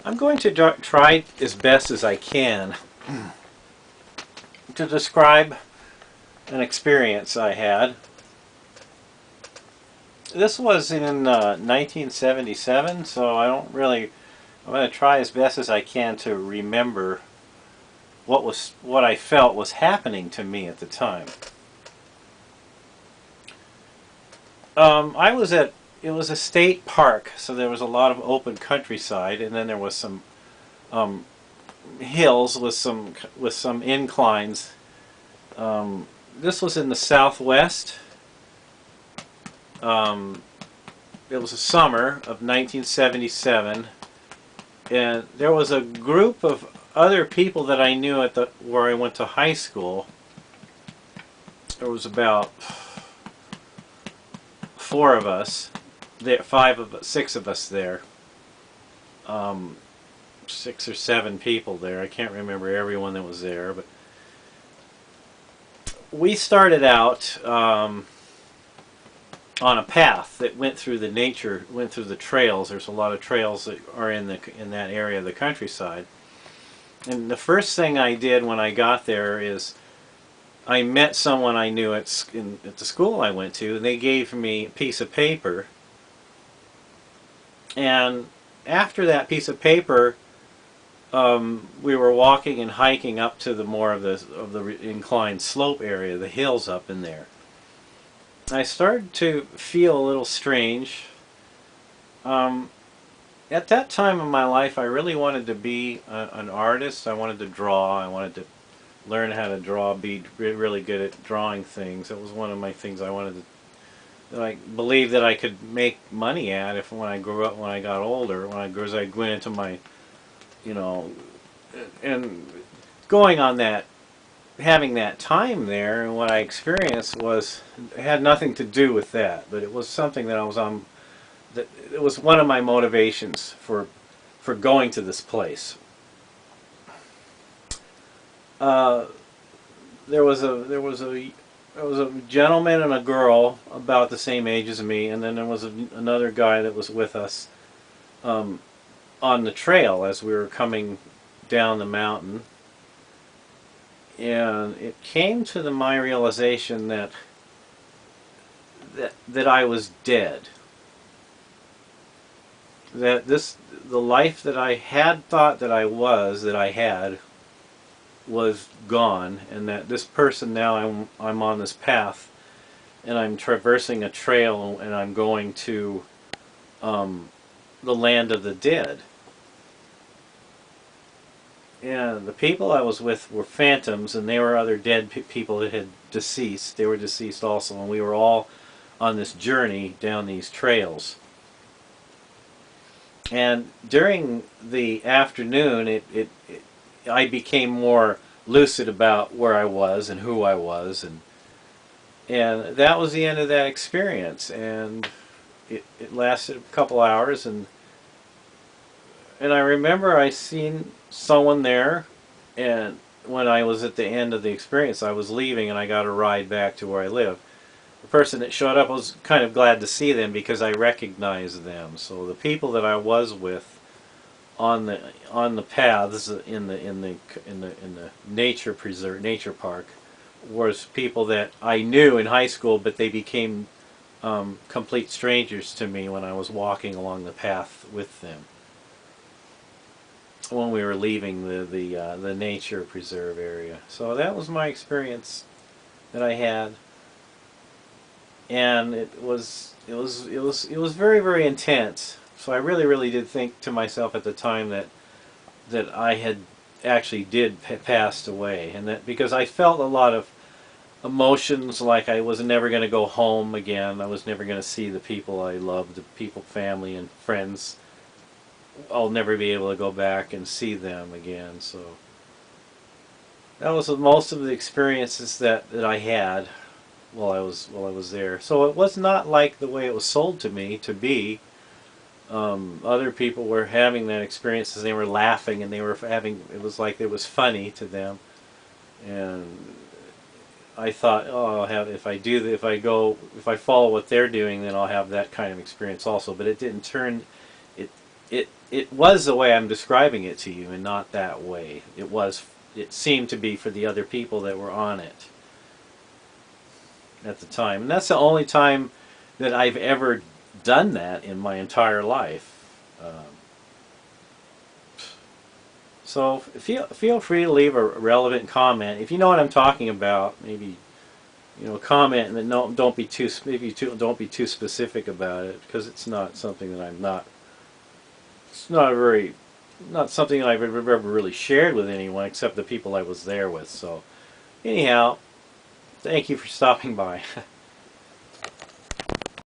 I'm going to try as best as I can to describe an experience I had. This was in 1977, so I'm going to try as best as I can to remember what I felt was happening to me at the time. I was at It was a state park, so there was a lot of open countryside, and then there was some um, hills with some inclines. This was in the Southwest. Um, it was the summer of 1977, and there was a group of other people that I knew at where I went to high school. There was about four of us, there, six of us there. Um, 6 or 7 people there. I can't remember everyone that was there, but we started out on a path that went through the trails. There's a lot of trails that are in that area of the countryside. And the first thing I did when I got there is I met someone I knew at the school I went to, and they gave me a piece of paper. And after that piece of paper, we were walking and hiking up to the more of the inclined slope area, the hills up in there. I started to feel a little strange. At that time in my life, I really wanted to be an artist. I wanted to draw. I wanted to learn how to draw, be really good at drawing things. That was one of my things I wanted to. That I believed that I could make money at if when I grew up, when I got older, as I went into my, you know, and going on that, having that time there, and what I experienced had nothing to do with that, but it was something that I was on. That it was one of my motivations for going to this place. Uh, there was a gentleman and a girl about the same age as me, and then there was another guy that was with us um, on the trail as we were coming down the mountain. And it came to my realization that I was dead. That the life that I had thought that I had was gone, and that this person now I'm on this path, and I'm traversing a trail, and I'm going to the land of the dead. And the people I was with were phantoms, and they were other dead people that had deceased. They were deceased also, and we were all on this journey down these trails. And during the afternoon, I became more lucid about where I was and who I was, and that was the end of that experience. And it lasted a couple hours, and I remember I seen someone there, and when I was at the end of the experience, I was leaving, and I got a ride back to where I live. The person that showed up, was kind of glad to see them because I recognized them. So the people that I was with on the paths in the nature park was people that I knew in high school, but they became complete strangers to me when I was walking along the path with them when we were leaving the nature preserve area. So that was my experience that I had, and it was very, very intense. So I really did think to myself at the time that I had actually passed away, and that because I felt a lot of emotions, like I was never going to go home again. I was never going to see the people I loved, the people, family, and friends. I'll never be able to go back and see them again. So that was most of the experiences that I had while I was there. So it was not like the way it was sold to me to be. Other people were having that experience, and they were laughing, and it was like it was funny to them. And I thought, oh, if I follow what they're doing, then I'll have that kind of experience also. But it didn't turn. It it was the way I'm describing it to you, and not that way. It seemed to be for the other people that were on it at the time, and that's the only time that I've ever done that in my entire life. So feel free to leave a relevant comment if you know what I'm talking about. Maybe comment, and then no, don't be too specific about it, because it's not something that I'm not. It's not something I've ever really shared with anyone except the people I was there with. So anyhow, thank you for stopping by.